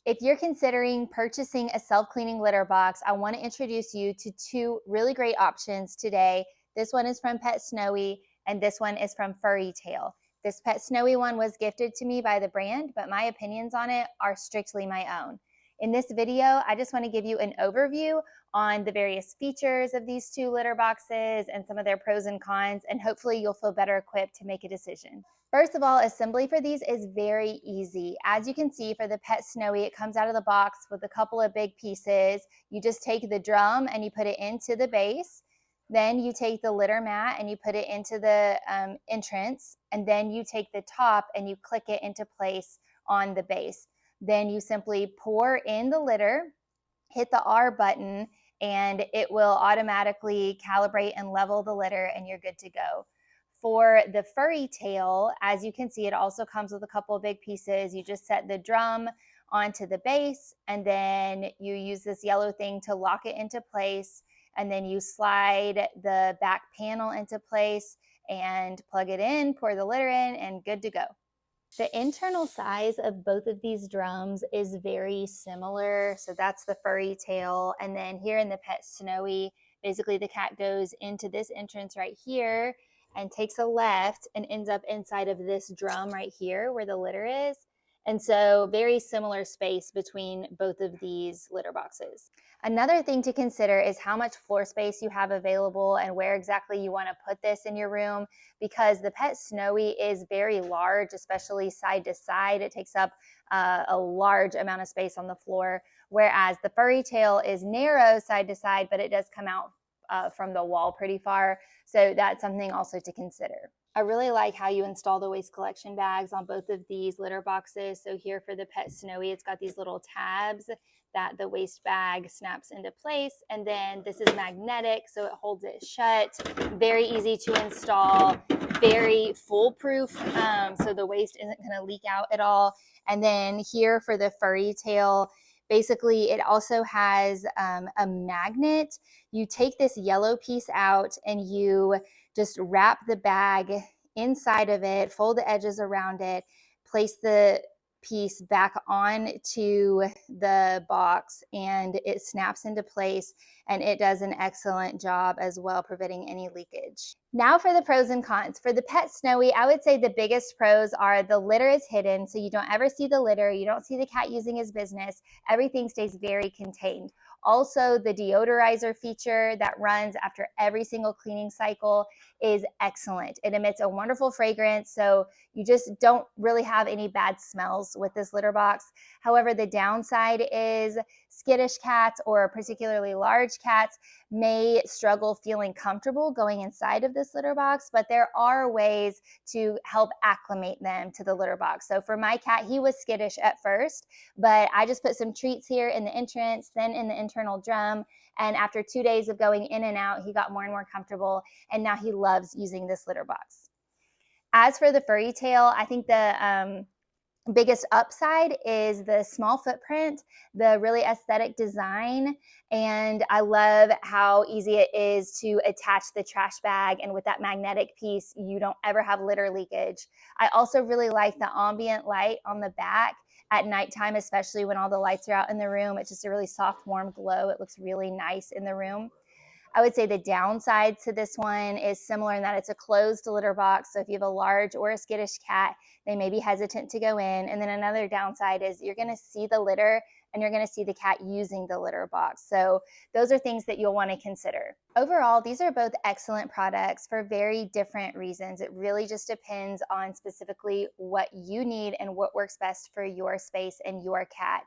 If you're considering purchasing a self-cleaning litter box, I want to introduce you to two really great options today. This one is from Pet Snowy and this one is from Furrytail. This Pet Snowy one was gifted to me by the brand, but my opinions on it are strictly my own. In this video, I just want to give you an overview on the various features of these two litter boxes and some of their pros and cons, and hopefully you'll feel better equipped to make a decision. First of all, assembly for these is very easy. As you can see for the Pet Snowy, it comes out of the box with a couple of big pieces. You just take the drum and you put it into the base. Then you take the litter mat and you put it into the entrance. And then you take the top and you click it into place on the base. Then you simply pour in the litter, hit the R button, and it will automatically calibrate and level the litter and you're good to go. For the Furrytail, as you can see, it also comes with a couple of big pieces. You just set the drum onto the base, and then you use this yellow thing to lock it into place, and then you slide the back panel into place and plug it in, pour the litter in, and good to go. The internal size of both of these drums is very similar. So that's the Furrytail. And then here in the Pet Snowy, basically the cat goes into this entrance right here and takes a left and ends up inside of this drum right here where the litter is. And so very similar space between both of these litter boxes. Another thing to consider is how much floor space you have available and where exactly you want to put this in your room, because the Pet Snowy is very large, especially side to side. It takes up a large amount of space on the floor, whereas the Furrytail is narrow side to side, but it does come out from the wall pretty far. So that's something also to consider. I really like how you install the waste collection bags on both of these litter boxes. So here for the Pet Snowy, it's got these little tabs that the waste bag snaps into place. And then this is magnetic, so it holds it shut. Very easy to install, very foolproof, so the waste isn't gonna leak out at all. And then here for the Furrytail, basically it also has a magnet. You take this yellow piece out and you just wrap the bag inside of it, fold the edges around it, place the piece back onto the box, and it snaps into place, and it does an excellent job as well preventing any leakage. Now for the pros and cons. For the Pet Snowy, I would say the biggest pros are the litter is hidden, so you don't ever see the litter, you don't see the cat using his business, everything stays very contained. Also, the deodorizer feature that runs after every single cleaning cycle is excellent. It emits a wonderful fragrance, so you just don't really have any bad smells with this litter box. However, the downside is skittish cats or particularly large cats may struggle feeling comfortable going inside of this litter box, but there are ways to help acclimate them to the litter box. So for my cat, he was skittish at first, but I just put some treats here in the entrance, then in the internal drum, and after 2 days of going in and out, he got more and more comfortable, and now he loves using this litter box. As for the Furrytail, I think the biggest upside is the small footprint, the really aesthetic design, and I love how easy it is to attach the trash bag, and with that magnetic piece, you don't ever have litter leakage. I also really like the ambient light on the back at nighttime, especially when all the lights are out in the room. It's just a really soft, warm glow. It looks really nice in the room. I would say the downside to this one is similar in that it's a closed litter box. So if you have a large or a skittish cat, they may be hesitant to go in. And then another downside is you're going to see the litter and you're going to see the cat using the litter box. So those are things that you'll want to consider. Overall, these are both excellent products for very different reasons. It really just depends on specifically what you need and what works best for your space and your cat.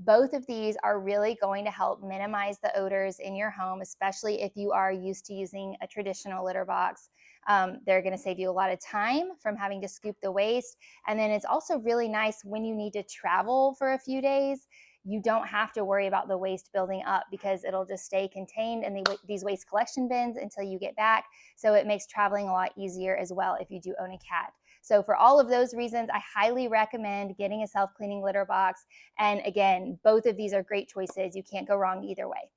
Both of these are really going to help minimize the odors in your home, especially if you are used to using a traditional litter box. They're going to save you a lot of time from having to scoop the waste. And then it's also really nice when you need to travel for a few days. You don't have to worry about the waste building up because it'll just stay contained in these waste collection bins until you get back. So it makes traveling a lot easier as well if you do own a cat. So for all of those reasons, I highly recommend getting a self-cleaning litter box. And again, both of these are great choices. You can't go wrong either way.